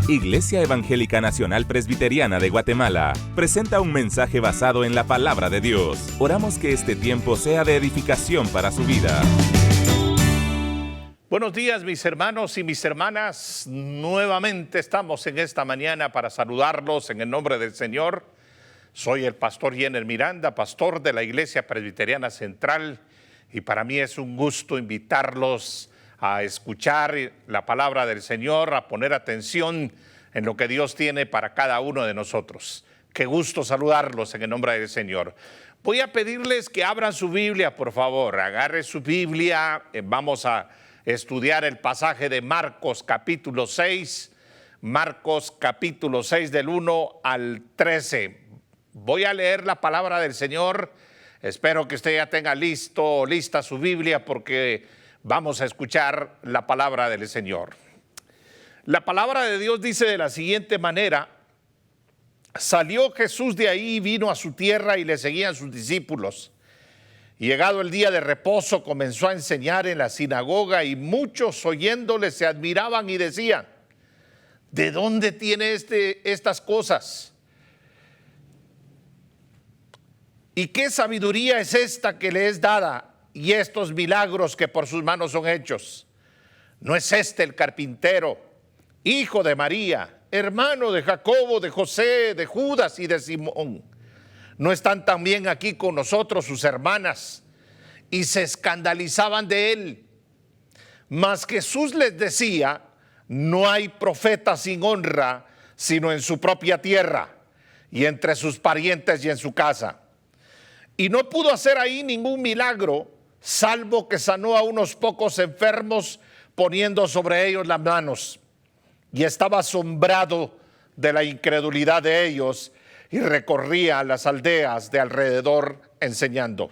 Iglesia Evangélica Nacional Presbiteriana de Guatemala presenta un mensaje basado en la palabra de Dios. Oramos que este tiempo sea de edificación para su vida. Buenos días, mis hermanos y mis hermanas. Nuevamente estamos en esta mañana para saludarlos en el nombre del Señor. Soy el pastor Jenner Miranda, pastor de la Iglesia Presbiteriana Central, y para mí es un gusto invitarlos a escuchar la palabra del Señor, a poner atención en lo que Dios tiene para cada uno de nosotros. Qué gusto saludarlos en el nombre del Señor. Voy a pedirles que abran su Biblia, por favor. Agarre su Biblia. Vamos a estudiar el pasaje de Marcos capítulo 6. Marcos capítulo 6 del 1 al 13. Voy a leer la palabra del Señor. Espero que usted ya tenga lista su Biblia, porque vamos a escuchar la palabra del Señor. La palabra de Dios dice de la siguiente manera: salió Jesús de ahí y vino a su tierra, y le seguían sus discípulos. Y llegado el día de reposo, comenzó a enseñar en la sinagoga, y muchos oyéndole se admiraban y decían: ¿de dónde tiene estas cosas? ¿Y qué sabiduría es esta que le es dada, y estos milagros que por sus manos son hechos? ¿No es este el carpintero, hijo de María, hermano de Jacobo, de José, de Judas y de Simón? ¿No están también aquí con nosotros sus hermanas? Y se escandalizaban de él. Mas Jesús les decía: no hay profeta sin honra, sino en su propia tierra, y entre sus parientes y en su casa. Y no pudo hacer ahí ningún milagro, salvo que sanó a unos pocos enfermos, poniendo sobre ellos las manos. Y estaba asombrado de la incredulidad de ellos, y recorría las aldeas de alrededor enseñando.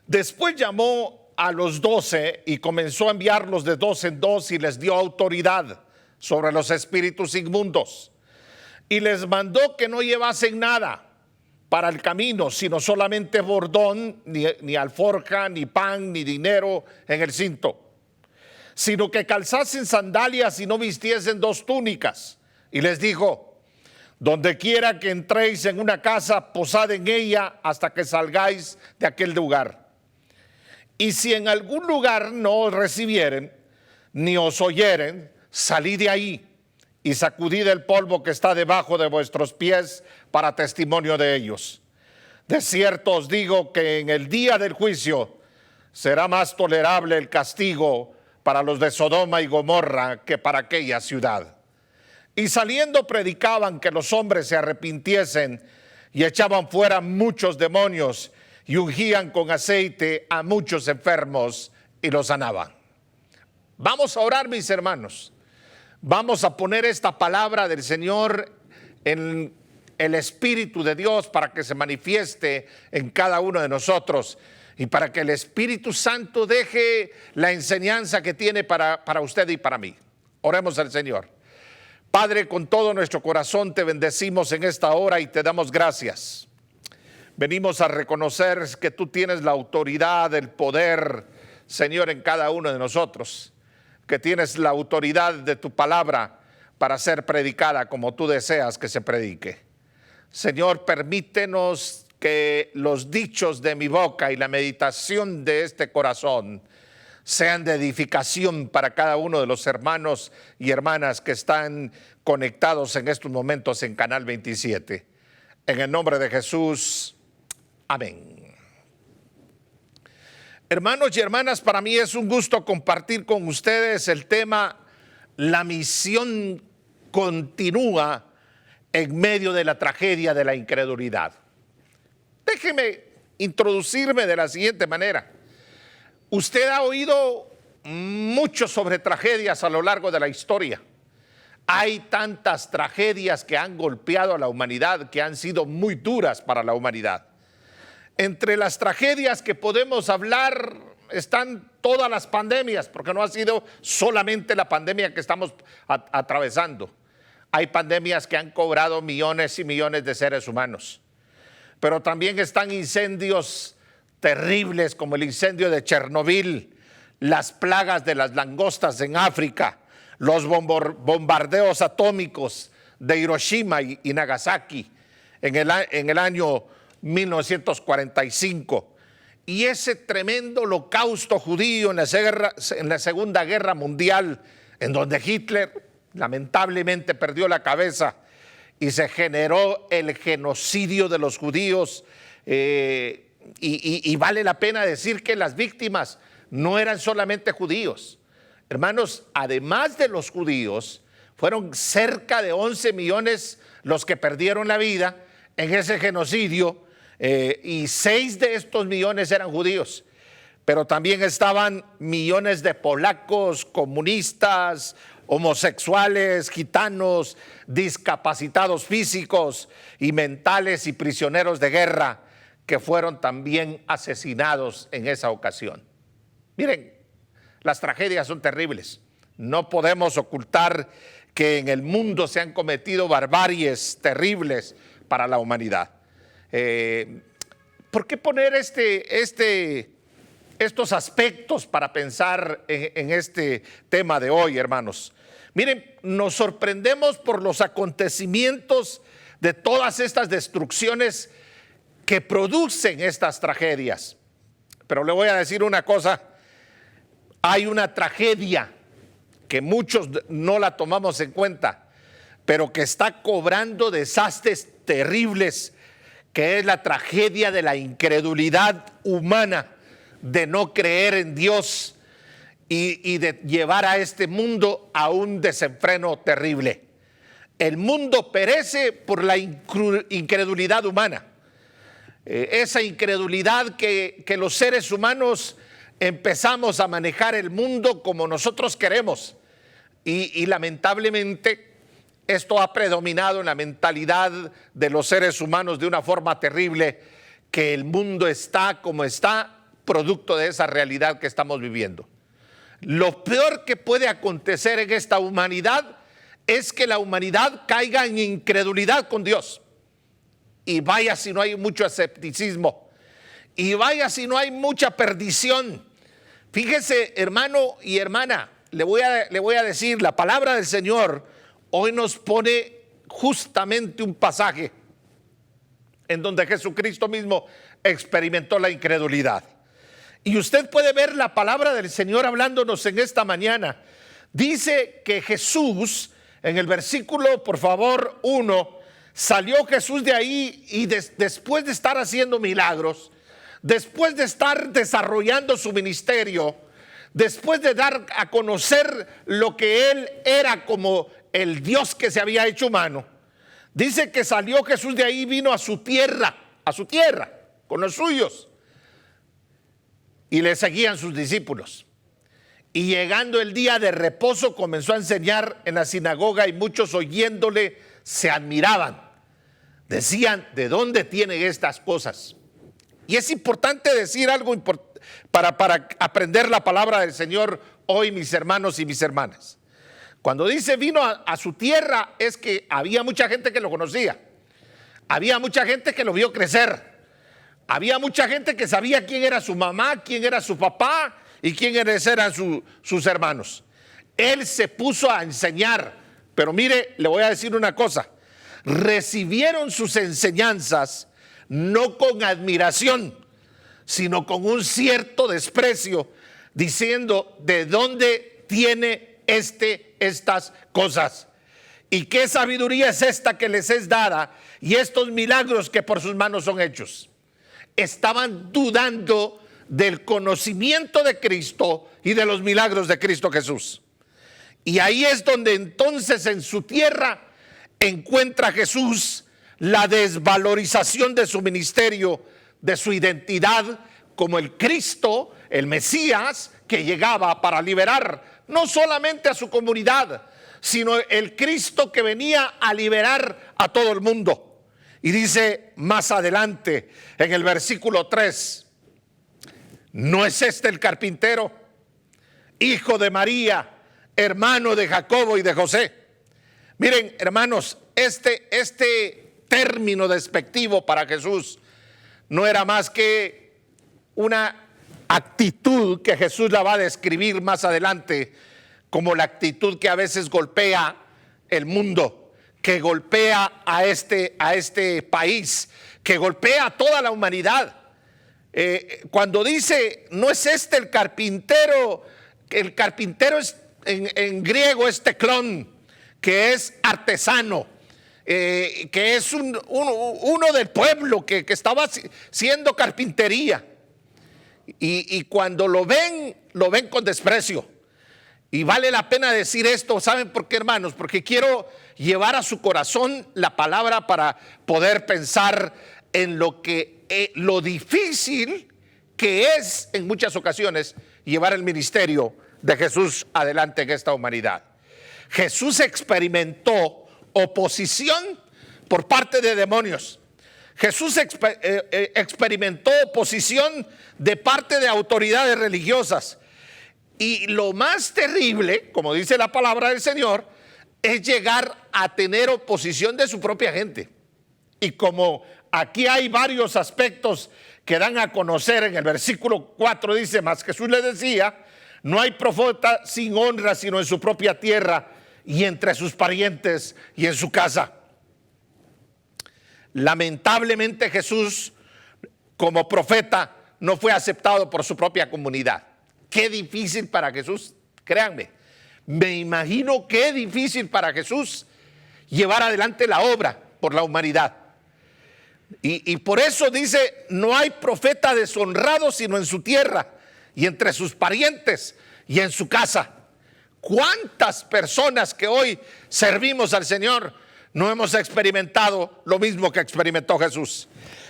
Después llamó a los 12 y comenzó a enviarlos de dos en dos, y les dio autoridad sobre los espíritus inmundos. Y les mandó que no llevasen nada para el camino, sino solamente bordón, ni alforja, ni pan, ni dinero en el cinto, sino que calzasen sandalias y no vistiesen dos túnicas. Y les dijo: donde quiera que entréis en una casa, posad en ella hasta que salgáis de aquel lugar. Y si en algún lugar no os recibieren, ni os oyeren, salid de ahí y sacudid el polvo que está debajo de vuestros pies para testimonio de ellos. De cierto os digo que en el día del juicio será más tolerable el castigo para los de Sodoma y Gomorra que para aquella ciudad. Y saliendo predicaban que los hombres se arrepintiesen, y echaban fuera muchos demonios, y ungían con aceite a muchos enfermos y los sanaban. Vamos a orar, mis hermanos. Vamos a poner esta palabra del Señor en el Espíritu de Dios para que se manifieste en cada uno de nosotros, y para que el Espíritu Santo deje la enseñanza que tiene para usted y para mí. Oremos al Señor. Padre, con todo nuestro corazón te bendecimos en esta hora y te damos gracias. Venimos a reconocer que tú tienes la autoridad, el poder, Señor, en cada uno de nosotros, que tienes la autoridad de tu palabra para ser predicada como tú deseas que se predique. Señor, permítenos que los dichos de mi boca y la meditación de este corazón sean de edificación para cada uno de los hermanos y hermanas que están conectados en estos momentos en Canal 27. En el nombre de Jesús, amén. Hermanos y hermanas, para mí es un gusto compartir con ustedes el tema: la misión continúa en medio de la tragedia de la incredulidad. Déjeme introducirme de la siguiente manera. Usted ha oído mucho sobre tragedias a lo largo de la historia. Hay tantas tragedias que han golpeado a la humanidad, que han sido muy duras para la humanidad. Entre las tragedias que podemos hablar están todas las pandemias, porque no ha sido solamente la pandemia que estamos atravesando. Hay pandemias que han cobrado millones y millones de seres humanos. Pero también están incendios terribles como el incendio de Chernobyl, las plagas de las langostas en África, los bombardeos atómicos de Hiroshima y Nagasaki en el año 1945, y ese tremendo holocausto judío en la Segunda Guerra Mundial, en donde Hitler lamentablemente perdió la cabeza y se generó el genocidio de los judíos, y vale la pena decir que las víctimas no eran solamente judíos. Hermanos, además de los judíos, fueron cerca de 11 millones los que perdieron la vida en ese genocidio, y 6 de estos millones eran judíos. Pero también estaban millones de polacos, comunistas, homosexuales, gitanos, discapacitados físicos y mentales y prisioneros de guerra que fueron también asesinados en esa ocasión. Miren, las tragedias son terribles. No podemos ocultar que en el mundo se han cometido barbaries terribles para la humanidad. ¿Por qué poner estos aspectos para pensar en este tema de hoy, hermanos? Miren, nos sorprendemos por los acontecimientos de todas estas destrucciones que producen estas tragedias. Pero le voy a decir una cosa: hay una tragedia que muchos no la tomamos en cuenta, pero que está cobrando desastres terribles, que es la tragedia de la incredulidad humana, de no creer en Dios y de llevar a este mundo a un desenfreno terrible. El mundo perece por la incredulidad humana, esa incredulidad que los seres humanos empezamos a manejar el mundo como nosotros queremos, y lamentablemente esto ha predominado en la mentalidad de los seres humanos de una forma terrible, que el mundo está como está producto de esa realidad que estamos viviendo. Lo peor que puede acontecer en esta humanidad es que la humanidad caiga en incredulidad con Dios. Y vaya si no hay mucho escepticismo, y vaya si no hay mucha perdición. Fíjese, hermano y hermana, le voy a decir, la palabra del Señor hoy nos pone justamente un pasaje en donde Jesucristo mismo experimentó la incredulidad. Y usted puede ver la palabra del Señor hablándonos en esta mañana. Dice que Jesús, en el versículo, por favor, 1, salió Jesús de ahí y después de estar haciendo milagros, después de estar desarrollando su ministerio, después de dar a conocer lo que él era como el Dios que se había hecho humano, dice que salió Jesús de ahí y vino a su tierra, con los suyos, y le seguían sus discípulos. Y llegando el día de reposo, comenzó a enseñar en la sinagoga, y muchos oyéndole se admiraban. Decían: ¿de dónde tiene estas cosas? Y es importante decir algo para aprender la palabra del Señor hoy, mis hermanos y mis hermanas. Cuando dice vino a su tierra, es que había mucha gente que lo conocía, había mucha gente que lo vio crecer, había mucha gente que sabía quién era su mamá, quién era su papá y quiénes eran sus hermanos. Él se puso a enseñar, pero mire, le voy a decir una cosa: recibieron sus enseñanzas no con admiración, sino con un cierto desprecio, diciendo: ¿de dónde tiene estas cosas? ¿Y qué sabiduría es esta que les es dada? Y estos milagros que por sus manos son hechos. Estaban dudando del conocimiento de Cristo y de los milagros de Cristo Jesús. Y ahí es donde entonces en su tierra encuentra Jesús la desvalorización de su ministerio, de su identidad como el Cristo, el Mesías, que llegaba para liberar no solamente a su comunidad, sino el Cristo que venía a liberar a todo el mundo. Y dice más adelante en el versículo 3: ¿no es este el carpintero, hijo de María, hermano de Jacobo y de José? Miren, hermanos, este término despectivo para Jesús no era más que una actitud que Jesús la va a describir más adelante como la actitud que a veces golpea el mundo, que golpea a este país, que golpea a toda la humanidad. Cuando dice, no es este el carpintero es, en griego es teclón, que es artesano, que es uno del pueblo que estaba haciendo carpintería. Y cuando lo ven con desprecio. Y vale la pena decir esto. ¿Saben por qué, hermanos? Porque quiero llevar a su corazón la palabra para poder pensar en lo difícil que es en muchas ocasiones llevar el ministerio de Jesús adelante en esta humanidad. Jesús experimentó oposición por parte de demonios. Jesús experimentó oposición de parte de autoridades religiosas. Y lo más terrible, como dice la palabra del Señor, es llegar a tener oposición de su propia gente. Y como aquí hay varios aspectos que dan a conocer, en el versículo 4 dice, mas Jesús le decía, no hay profeta sin honra sino en su propia tierra y entre sus parientes y en su casa. Lamentablemente Jesús como profeta no fue aceptado por su propia comunidad. Qué difícil para Jesús, créanme, me imagino qué difícil para Jesús llevar adelante la obra por la humanidad. Y por eso dice, no hay profeta deshonrado sino en su tierra y entre sus parientes y en su casa. ¿Cuántas personas que hoy servimos al Señor no hemos experimentado lo mismo que experimentó Jesús?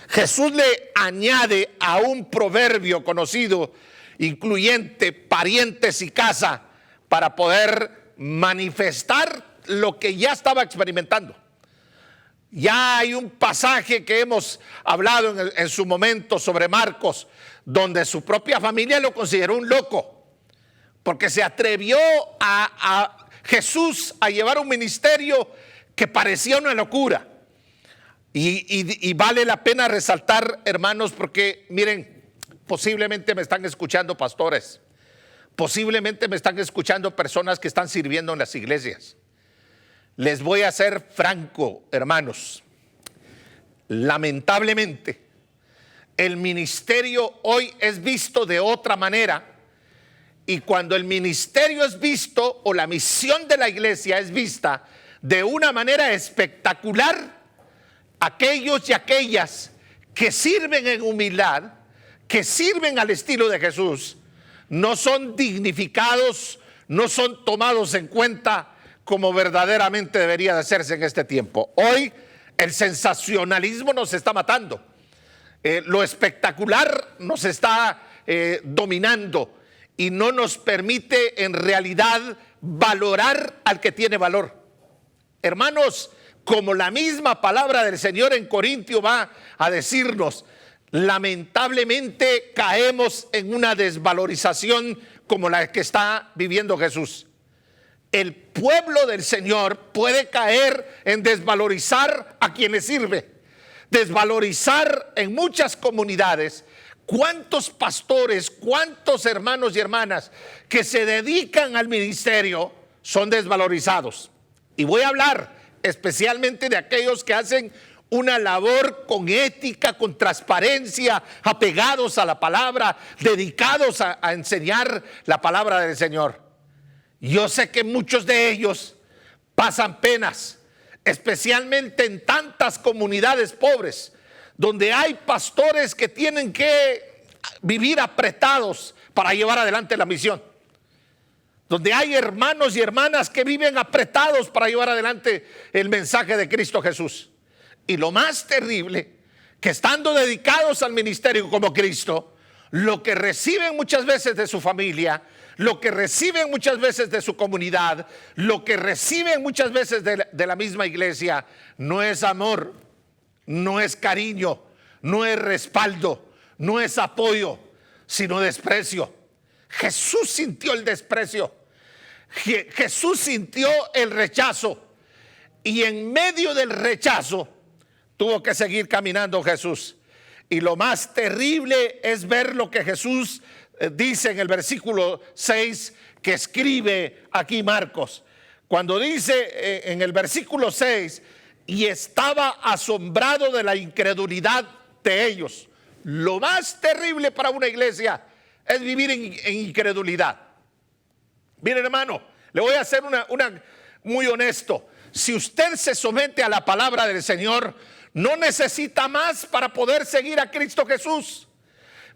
Jesús le añade a un proverbio conocido, incluyente parientes y casa, para poder manifestar lo que ya estaba experimentando. Ya hay un pasaje que hemos hablado en su momento sobre Marcos, donde su propia familia lo consideró un loco, porque se atrevió a Jesús a llevar un ministerio que parecía una locura. Y vale la pena resaltar, hermanos, porque miren, posiblemente me están escuchando pastores, posiblemente me están escuchando personas que están sirviendo en las iglesias. Les voy a ser franco, hermanos. Lamentablemente, el ministerio hoy es visto de otra manera. Y cuando el ministerio es visto, o la misión de la iglesia es vista de una manera espectacular, aquellos y aquellas que sirven en humildad, que sirven al estilo de Jesús, no son dignificados, no son tomados en cuenta como verdaderamente debería de hacerse en este tiempo. Hoy el sensacionalismo nos está matando, lo espectacular nos está dominando y no nos permite en realidad valorar al que tiene valor. Hermanos, como la misma palabra del Señor en Corintio va a decirnos, lamentablemente caemos en una desvalorización como la que está viviendo Jesús. El pueblo del Señor puede caer en desvalorizar a quienes sirve, desvalorizar en muchas comunidades. ¿Cuántos pastores, cuántos hermanos y hermanas que se dedican al ministerio son desvalorizados? Y voy a hablar especialmente de aquellos que hacen una labor con ética, con transparencia, apegados a la palabra, dedicados a enseñar la palabra del Señor. Yo sé que muchos de ellos pasan penas, especialmente en tantas comunidades pobres, donde hay pastores que tienen que vivir apretados para llevar adelante la misión, donde hay hermanos y hermanas que viven apretados para llevar adelante el mensaje de Cristo Jesús. Y lo más terrible, que estando dedicados al ministerio como Cristo, lo que reciben muchas veces de su familia, lo que reciben muchas veces de su comunidad, lo que reciben muchas veces de la misma iglesia, no es amor, no es cariño, no es respaldo, no es apoyo, sino desprecio. Jesús sintió el desprecio, Jesús sintió el rechazo, y en medio del rechazo tuvo que seguir caminando Jesús. Y lo más terrible es ver lo que Jesús dice en el versículo 6, que escribe aquí Marcos, cuando dice en el versículo 6, y estaba asombrado de la incredulidad de ellos. Lo más terrible para una iglesia es vivir en incredulidad. Miren, hermano, le voy a hacer una muy honesto. Si usted se somete a la palabra del Señor, no necesita más para poder seguir a Cristo Jesús.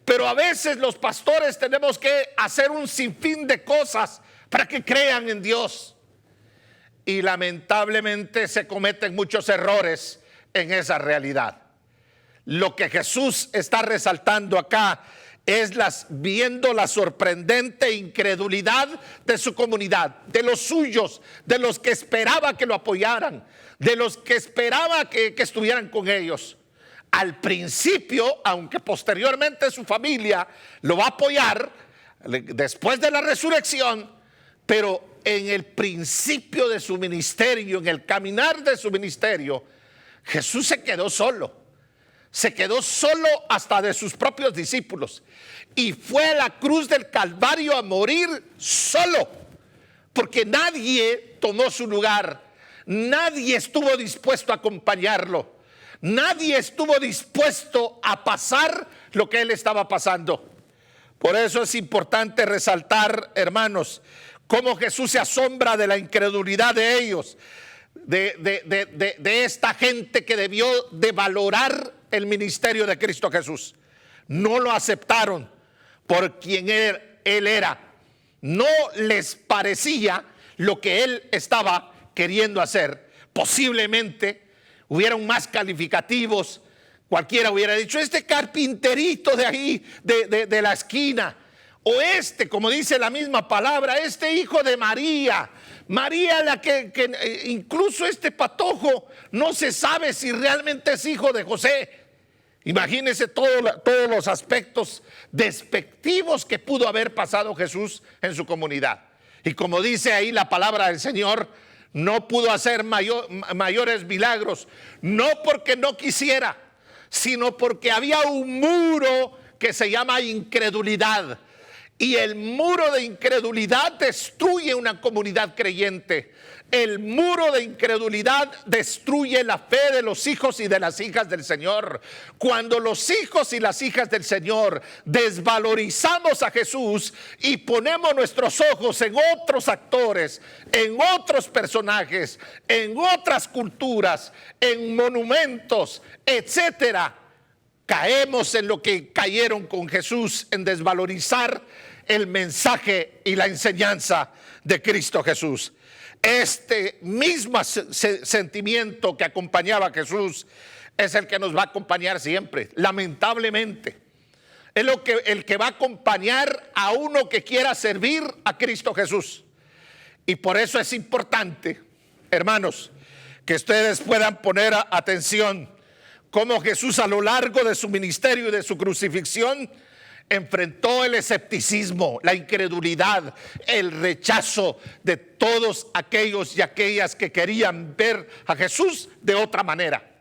Pero a veces los pastores tenemos que hacer un sinfín de cosas para que crean en Dios. Y lamentablemente se cometen muchos errores en esa realidad. Lo que Jesús está resaltando acá es viendo la sorprendente incredulidad de su comunidad, de los suyos, de los que esperaba que lo apoyaran, de los que esperaba que estuvieran con ellos. Al principio, aunque posteriormente su familia lo va a apoyar después de la resurrección, pero en el principio de su ministerio, en el caminar de su ministerio, Jesús se quedó solo. Se quedó solo hasta de sus propios discípulos. Y fue a la cruz del Calvario a morir solo. Porque nadie tomó su lugar. Nadie estuvo dispuesto a acompañarlo. Nadie estuvo dispuesto a pasar lo que él estaba pasando. Por eso es importante resaltar, hermanos, cómo Jesús se asombra de la incredulidad de ellos, de esta gente que debió de valorar el ministerio de Cristo Jesús. No lo aceptaron por quien él era. No les parecía lo que él estaba queriendo hacer. Posiblemente hubieron más calificativos. Cualquiera hubiera dicho, este carpinterito de ahí, de la esquina, o como dice la misma palabra, este hijo de María, la que incluso este patojo no se sabe si realmente es hijo de José. Imagínense todos los aspectos despectivos que pudo haber pasado Jesús en su comunidad. Y como dice ahí la palabra del Señor, no pudo hacer mayores milagros, no porque no quisiera, sino porque había un muro que se llama incredulidad. Y el muro de incredulidad destruye una comunidad creyente. El muro de incredulidad destruye la fe de los hijos y de las hijas del Señor. Cuando los hijos y las hijas del Señor desvalorizamos a Jesús y ponemos nuestros ojos en otros actores, en otros personajes, en otras culturas, en monumentos, etcétera, caemos en lo que cayeron con Jesús, en desvalorizar el mensaje y la enseñanza de Cristo Jesús. Este mismo sentimiento que acompañaba a Jesús es el que nos va a acompañar siempre, lamentablemente. Es el que va a acompañar a uno que quiera servir a Cristo Jesús. Y por eso es importante, hermanos, que ustedes puedan poner atención cómo Jesús a lo largo de su ministerio y de su crucifixión enfrentó el escepticismo, la incredulidad, el rechazo de todos aquellos y aquellas que querían ver a Jesús de otra manera.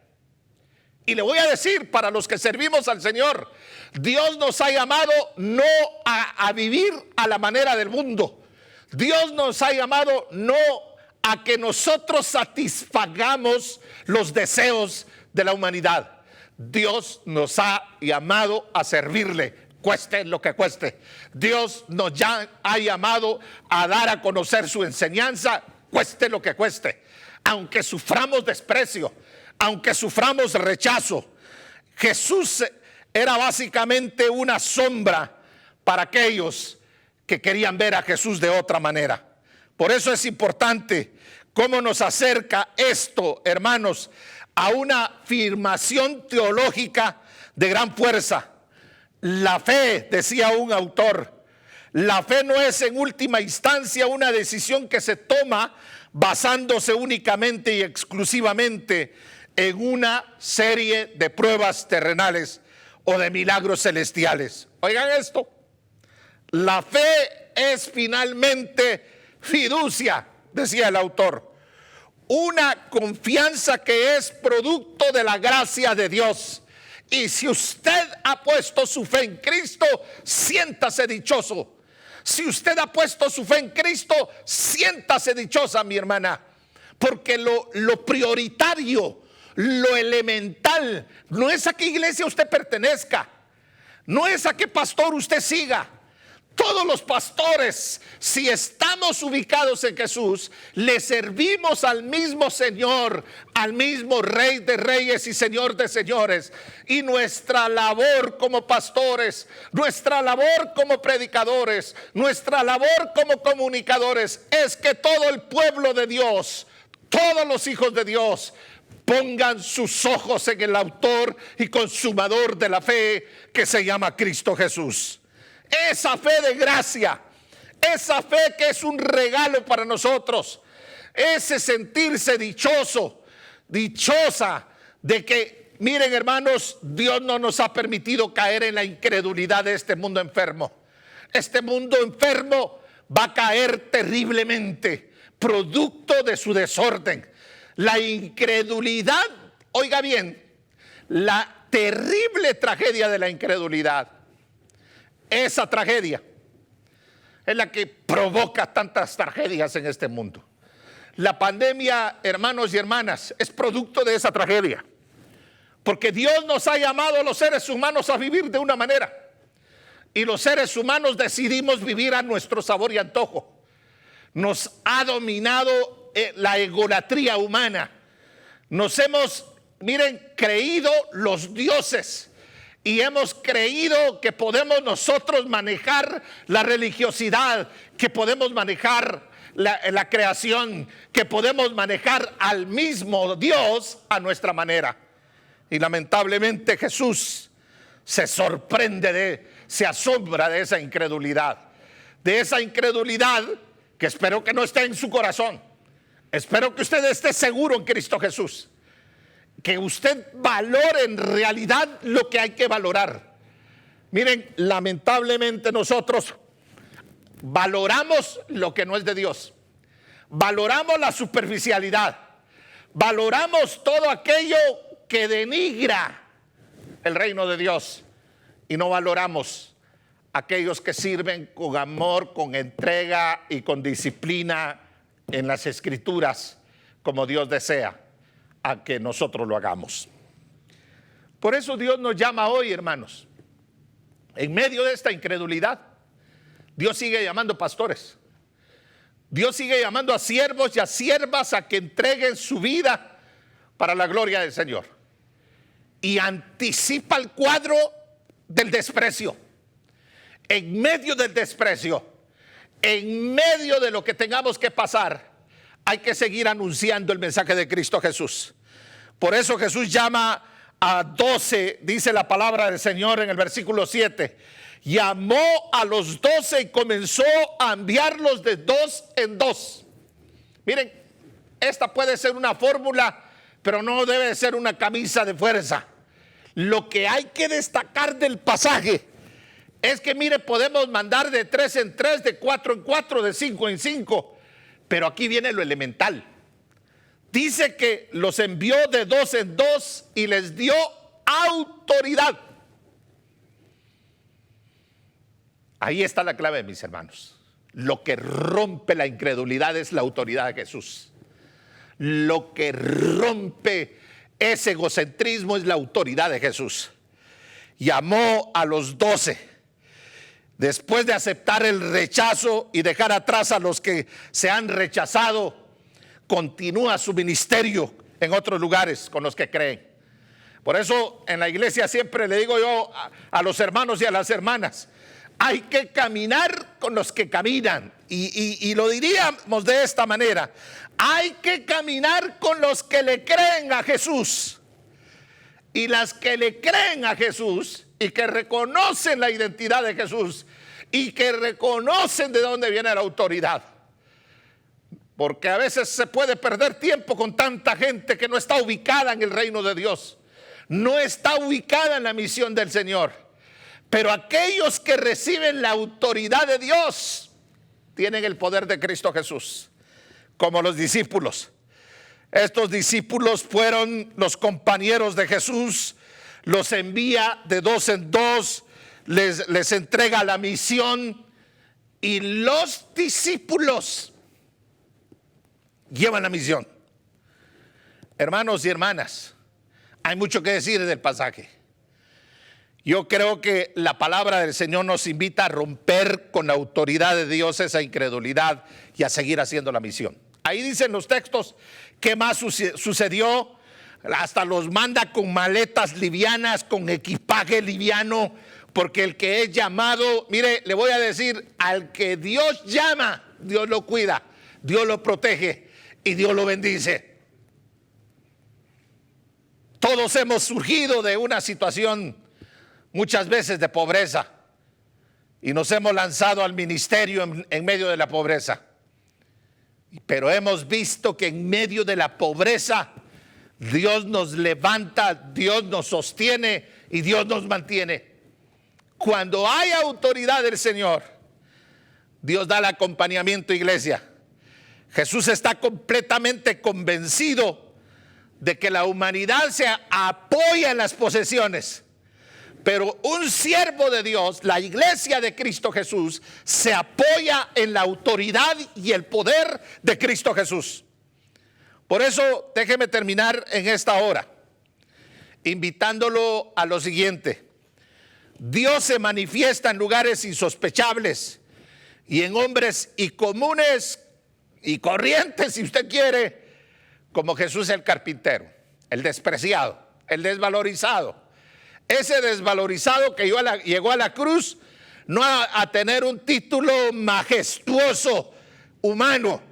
Y le voy a decir, para los que servimos al Señor, Dios nos ha llamado no a vivir a la manera del mundo. Dios nos ha llamado no a que nosotros satisfagamos los deseos de la humanidad. Dios nos ha llamado a servirle, cueste lo que cueste. Dios nos ha llamado a dar a conocer su enseñanza, cueste lo que cueste. Aunque suframos desprecio, aunque suframos rechazo. Jesús era básicamente una sombra para aquellos que querían ver a Jesús de otra manera. Por eso es importante cómo nos acerca esto, hermanos, a una afirmación teológica de gran fuerza. La fe, decía un autor, la fe no es en última instancia una decisión que se toma basándose únicamente y exclusivamente en una serie de pruebas terrenales o de milagros celestiales. Oigan esto, la fe es finalmente fiducia, decía el autor, una confianza que es producto de la gracia de Dios. Y si usted ha puesto su fe en Cristo, siéntase dichoso, Si usted ha puesto su fe en Cristo, siéntase dichosa, mi hermana, porque lo prioritario, lo elemental, no es a qué iglesia usted pertenezca, no es a qué pastor usted siga. Todos los pastores, si estamos ubicados en Jesús, le servimos al mismo Señor, al mismo Rey de Reyes y Señor de Señores. Y nuestra labor como pastores, nuestra labor como predicadores, nuestra labor como comunicadores es que todo el pueblo de Dios, todos los hijos de Dios, pongan sus ojos en el autor y consumador de la fe, que se llama Cristo Jesús. Esa fe de gracia, esa fe que es un regalo para nosotros, ese sentirse dichoso, dichosa de que, miren hermanos, Dios no nos ha permitido caer en la incredulidad de este mundo enfermo. Este mundo enfermo va a caer terriblemente, producto de su desorden. La incredulidad, oiga bien, la terrible tragedia de la incredulidad. Esa tragedia es la que provoca tantas tragedias en este mundo. La pandemia, hermanos y hermanas, es producto de esa tragedia. Porque Dios nos ha llamado a los seres humanos a vivir de una manera. Y los seres humanos decidimos vivir a nuestro sabor y antojo. Nos ha dominado la egolatría humana. Nos hemos, miren, creído los dioses. Y hemos creído que podemos nosotros manejar la religiosidad, que podemos manejar la creación, que podemos manejar al mismo Dios a nuestra manera. Y lamentablemente Jesús se sorprende, se asombra de esa incredulidad. De esa incredulidad que espero que no esté en su corazón. Espero que usted esté seguro en Cristo Jesús. Que usted valore en realidad lo que hay que valorar. Miren, lamentablemente nosotros valoramos lo que no es de Dios. Valoramos la superficialidad. Valoramos todo aquello que denigra el reino de Dios. Y no valoramos aquellos que sirven con amor, con entrega y con disciplina en las Escrituras, como Dios desea a que nosotros lo hagamos. Por eso Dios nos llama hoy, hermanos. En medio de esta incredulidad, Dios sigue llamando pastores. Dios sigue llamando a siervos y a siervas a que entreguen su vida para la gloria del Señor. Y anticipa el cuadro del desprecio. En medio del desprecio, en medio de lo que tengamos que pasar, hay que seguir anunciando el mensaje de Cristo Jesús. Por eso Jesús llama a 12, dice la palabra del Señor en el versículo 7. Llamó a los 12 y comenzó a enviarlos de 2 en 2. Miren, esta puede ser una fórmula, pero no debe ser una camisa de fuerza. Lo que hay que destacar del pasaje es que, mire, podemos mandar de 3 en 3, de 4 en 4, de 5 en 5. Pero aquí viene lo elemental. Dice que los envió de 2 en 2 y les dio autoridad. Ahí está la clave, mis hermanos. Lo que rompe la incredulidad es la autoridad de Jesús. Lo que rompe ese egocentrismo es la autoridad de Jesús. Llamó a los 12. Después de aceptar el rechazo y dejar atrás a los que se han rechazado, continúa su ministerio en otros lugares con los que creen. Por eso en la iglesia siempre le digo yo a los hermanos y a las hermanas, hay que caminar con los que caminan. Y lo diríamos de esta manera, hay que caminar con los que le creen a Jesús. Y las que le creen a Jesús y que reconocen la identidad de Jesús y que reconocen de dónde viene la autoridad. Porque a veces se puede perder tiempo con tanta gente que no está ubicada en el reino de Dios, no está ubicada en la misión del Señor. Pero aquellos que reciben la autoridad de Dios tienen el poder de Cristo Jesús, como los discípulos. Estos discípulos fueron los compañeros de Jesús, los envía de 2 en 2, les entrega la misión y los discípulos llevan la misión. Hermanos y hermanas, hay mucho que decir del pasaje. Yo creo que la palabra del Señor nos invita a romper con la autoridad de Dios esa incredulidad y a seguir haciendo la misión. Ahí dicen los textos qué más sucedió. Hasta los manda con maletas livianas, con equipaje liviano, porque el que es llamado, mire, le voy a decir, al que Dios llama, Dios lo cuida, Dios lo protege y Dios lo bendice. Todos hemos surgido de una situación muchas veces de pobreza y nos hemos lanzado al ministerio en medio de la pobreza. Pero hemos visto que en medio de la pobreza Dios nos levanta, Dios nos sostiene y Dios nos mantiene. Cuando hay autoridad del Señor, Dios da el acompañamiento, iglesia. Jesús está completamente convencido de que la humanidad se apoya en las posesiones. Pero un siervo de Dios, la iglesia de Cristo Jesús, se apoya en la autoridad y el poder de Cristo Jesús. Por eso, déjeme terminar en esta hora, invitándolo a lo siguiente. Dios se manifiesta en lugares insospechables y en hombres y comunes y corrientes, si usted quiere, como Jesús el carpintero, el despreciado, el desvalorizado. Ese desvalorizado que llegó a la cruz no a tener un título majestuoso humano,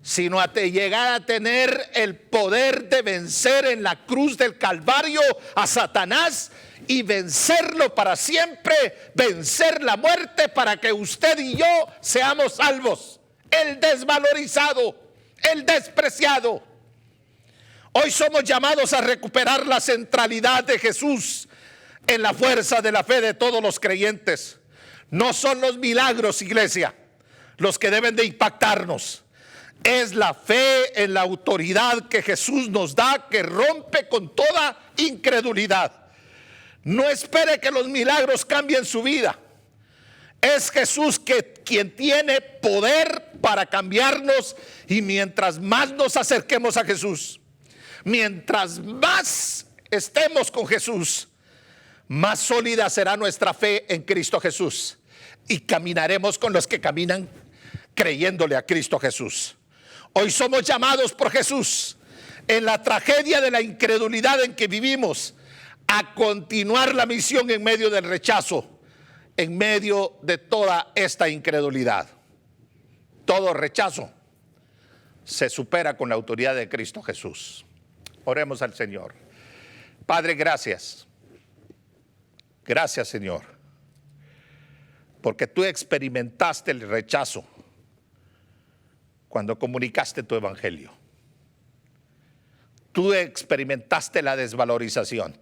sino a llegar a tener el poder de vencer en la cruz del Calvario a Satanás y vencerlo para siempre, vencer la muerte para que usted y yo seamos salvos. El desvalorizado, el despreciado. Hoy somos llamados a recuperar la centralidad de Jesús en la fuerza de la fe de todos los creyentes. No son los milagros, iglesia, los que deben de impactarnos. Es la fe en la autoridad que Jesús nos da, que rompe con toda incredulidad. No espere que los milagros cambien su vida. Es Jesús quien tiene poder para cambiarnos, y mientras más nos acerquemos a Jesús, mientras más estemos con Jesús, más sólida será nuestra fe en Cristo Jesús, y caminaremos con los que caminan creyéndole a Cristo Jesús. Hoy somos llamados por Jesús, en la tragedia de la incredulidad en que vivimos, a continuar la misión en medio del rechazo, en medio de toda esta incredulidad. Todo rechazo se supera con la autoridad de Cristo Jesús. Oremos al Señor. Padre, gracias. Gracias, Señor, porque tú experimentaste el rechazo cuando comunicaste tu evangelio. Tú experimentaste la desvalorización,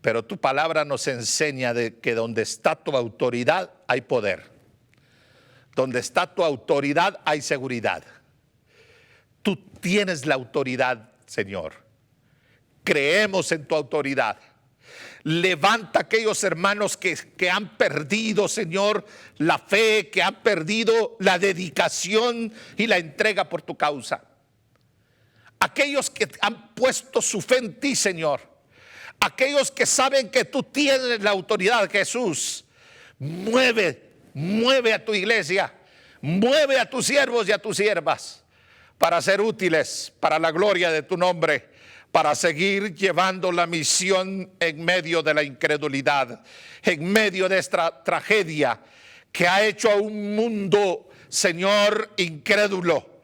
pero tu palabra nos enseña de que donde está tu autoridad hay poder. Donde está tu autoridad hay seguridad. Tú tienes la autoridad, Señor. Creemos en tu autoridad. Levanta a aquellos hermanos que han perdido, Señor, la fe, que han perdido la dedicación y la entrega por tu causa. Aquellos que han puesto su fe en ti, Señor. Aquellos que saben que tú tienes la autoridad, Jesús. Mueve a tu iglesia, mueve a tus siervos y a tus siervas para ser útiles para la gloria de tu nombre, para seguir llevando la misión en medio de la incredulidad, en medio de esta tragedia que ha hecho a un mundo, Señor, incrédulo,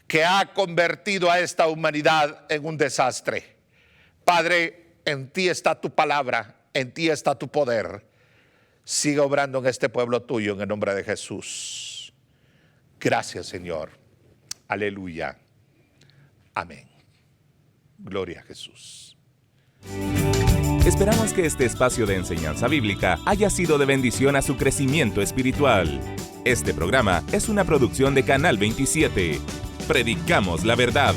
que ha convertido a esta humanidad en un desastre. Padre, en ti está tu palabra, en ti está tu poder. Sigue obrando en este pueblo tuyo en el nombre de Jesús. Gracias, Señor. Aleluya. Amén. Gloria a Jesús. Esperamos que este espacio de enseñanza bíblica haya sido de bendición a su crecimiento espiritual. Este programa es una producción de Canal 27. Predicamos la verdad.